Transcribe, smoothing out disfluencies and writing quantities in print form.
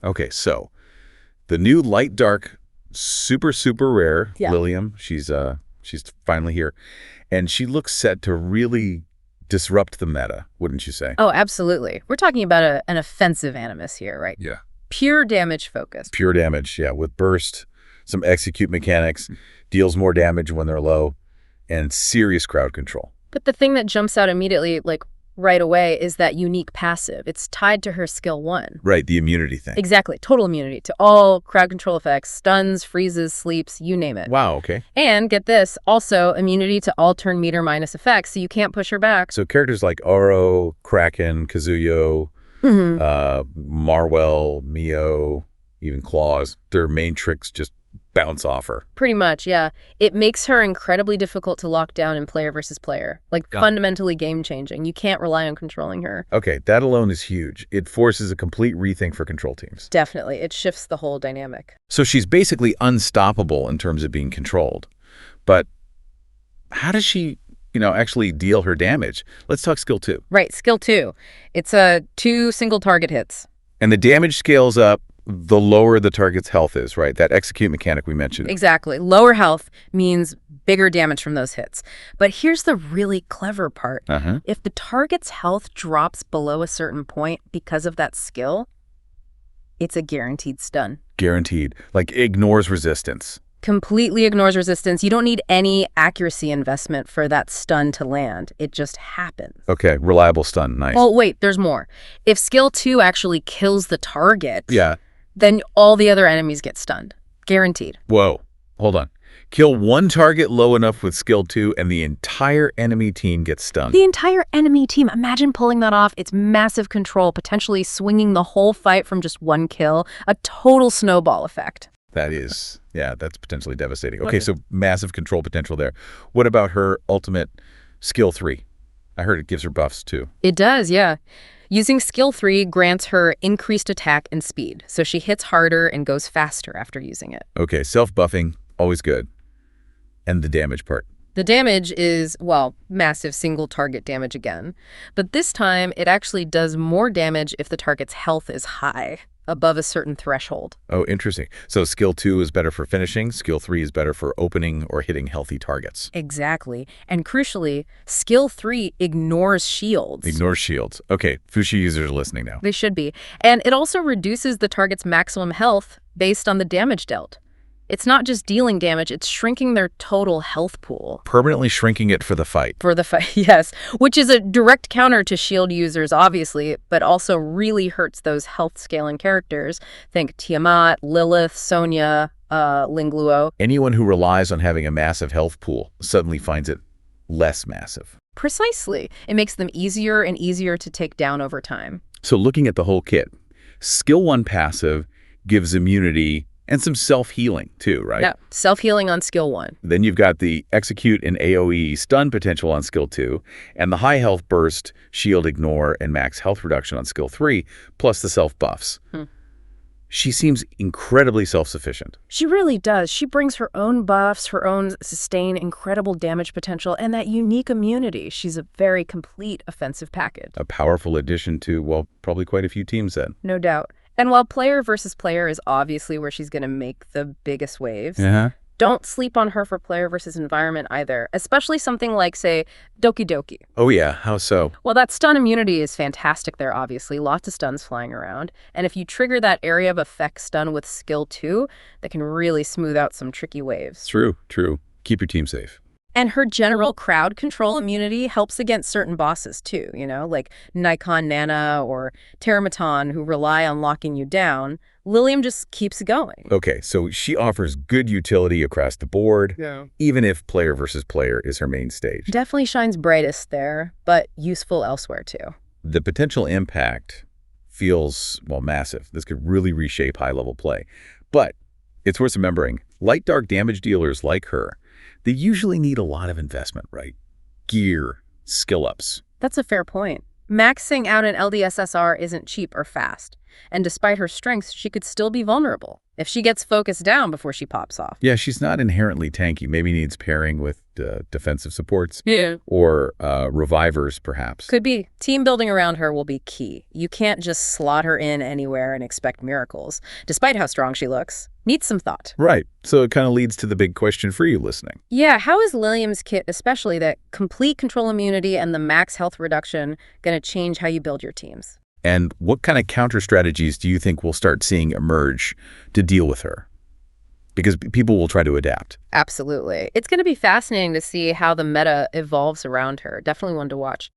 Okay, so the new light dark, super, super rare Lilium, she's finally here. And she looks set to really disrupt the meta, wouldn't you say? Oh, absolutely. We're talking about an offensive animus here, right? Yeah. Pure damage focus. Pure damage, yeah, with burst, some execute mechanics, deals more damage when they're low, and serious crowd control. But the thing that jumps out immediately, like right away, is that unique passive. It's tied to her skill 1. Right, the immunity thing. Exactly. Total immunity to all crowd control effects, stuns, freezes, sleeps, you name it. Wow, okay. And get this, also immunity to all turn meter minus effects, so you can't push her back. So characters like Oro, Kraken, Kazuyo, Marwell, Mio, even Claws, their main tricks just bounce off her. Pretty much, yeah. It makes her incredibly difficult to lock down in player versus player. Like, fundamentally game-changing. You can't rely on controlling her. Okay, that alone is huge. It forces a complete rethink for control teams. Definitely. It shifts the whole dynamic. So she's basically unstoppable in terms of being controlled. But how does she, actually deal her damage? Let's talk skill 2. Right, skill 2. It's 2 single target hits. And the damage scales up the lower the target's health is, right? That execute mechanic we mentioned. Exactly. Lower health means bigger damage from those hits. But here's the really clever part. If the target's health drops below a certain point because of that skill, it's a guaranteed stun. Guaranteed. Like, ignores resistance. Completely ignores resistance. You don't need any accuracy investment for that stun to land. It just happens. Okay, reliable stun. Nice. Well, wait, there's more. If skill 2 actually kills the target, then all the other enemies get stunned. Guaranteed. Whoa. Hold on. Kill one target low enough with skill 2 and the entire enemy team gets stunned. The entire enemy team. Imagine pulling that off. It's massive control, potentially swinging the whole fight from just one kill. A total snowball effect. That is, that's potentially devastating. Okay, so massive control potential there. What about her ultimate skill 3? I heard it gives her buffs too. It does, yeah. Using skill 3 grants her increased attack and speed, so she hits harder and goes faster after using it. Okay, self-buffing, always good. And the damage part. The damage is, well, massive single target damage again. But this time, it actually does more damage if the target's health is high, above a certain threshold. Oh, interesting. So skill 2 is better for finishing, skill 3 is better for opening or hitting healthy targets. Exactly. And crucially, skill 3 ignores shields. Ignores shields. Okay, Fushu users are listening now. They should be. And it also reduces the target's maximum health based on the damage dealt. It's not just dealing damage, it's shrinking their total health pool. Permanently shrinking it for the fight. For the fight, yes. Which is a direct counter to shield users, obviously, but also really hurts those health scaling characters. Think Tiamat, Lilith, Sonya, Lingluo. Anyone who relies on having a massive health pool suddenly finds it less massive. Precisely. It makes them easier and easier to take down over time. So looking at the whole kit, skill 1 passive gives immunity and some self-healing too, right? Yeah, self-healing on skill 1. Then you've got the execute and AoE stun potential on skill 2, and the high health burst, shield ignore, and max health reduction on skill 3, plus the self-buffs. She seems incredibly self-sufficient. She really does. She brings her own buffs, her own sustain, incredible damage potential, and that unique immunity. She's a very complete offensive package. A powerful addition to, well, probably quite a few teams then. No doubt. And while player versus player is obviously where she's going to make the biggest waves, don't sleep on her for player versus environment either, especially something like, say, Doki Doki. Oh yeah, how so? Well, that stun immunity is fantastic there, obviously. Lots of stuns flying around. And if you trigger that area of effect stun with skill 2, that can really smooth out some tricky waves. True. Keep your team safe. And her general crowd control immunity helps against certain bosses too, like Nikon Nana or Terramaton, who rely on locking you down. Lilium just keeps going. Okay, so she offers good utility across the board, even if player versus player is her main stage. Definitely shines brightest there, but useful elsewhere too. The potential impact feels, well, massive. This could really reshape high-level play. But it's worth remembering, light-dark damage dealers like her, they usually need a lot of investment, right? Gear, skill-ups. That's a fair point. Maxing out an LDSSR isn't cheap or fast. And despite her strengths, she could still be vulnerable if she gets focused down before she pops off. Yeah, she's not inherently tanky. Maybe needs pairing with defensive supports. Yeah. Or revivers, perhaps. Could be. Team building around her will be key. You can't just slot her in anywhere and expect miracles, despite how strong she looks. Needs some thought. Right. So it kind of leads to the big question for you listening. Yeah, how is Lilium's kit, especially that complete control immunity and the max health reduction, going to change how you build your teams? And what kind of counter strategies do you think we'll start seeing emerge to deal with her? Because people will try to adapt. Absolutely. It's going to be fascinating to see how the meta evolves around her. Definitely one to watch.